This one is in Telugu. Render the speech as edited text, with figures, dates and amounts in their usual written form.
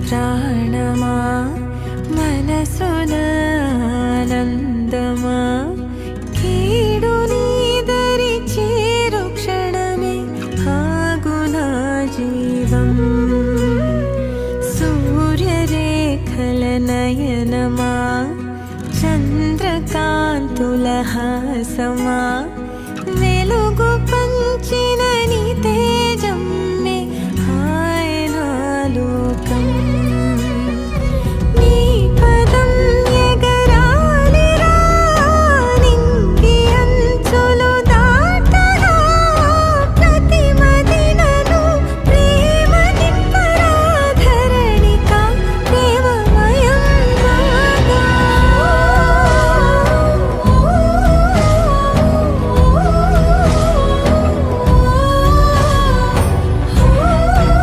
ప్రాణమా మనసునానందమా కీడు నీదరి చేరు క్షణమే ఆగునా జీవం సూర్యరేఖల నయనమా చంద్రకాంతుల హాసమా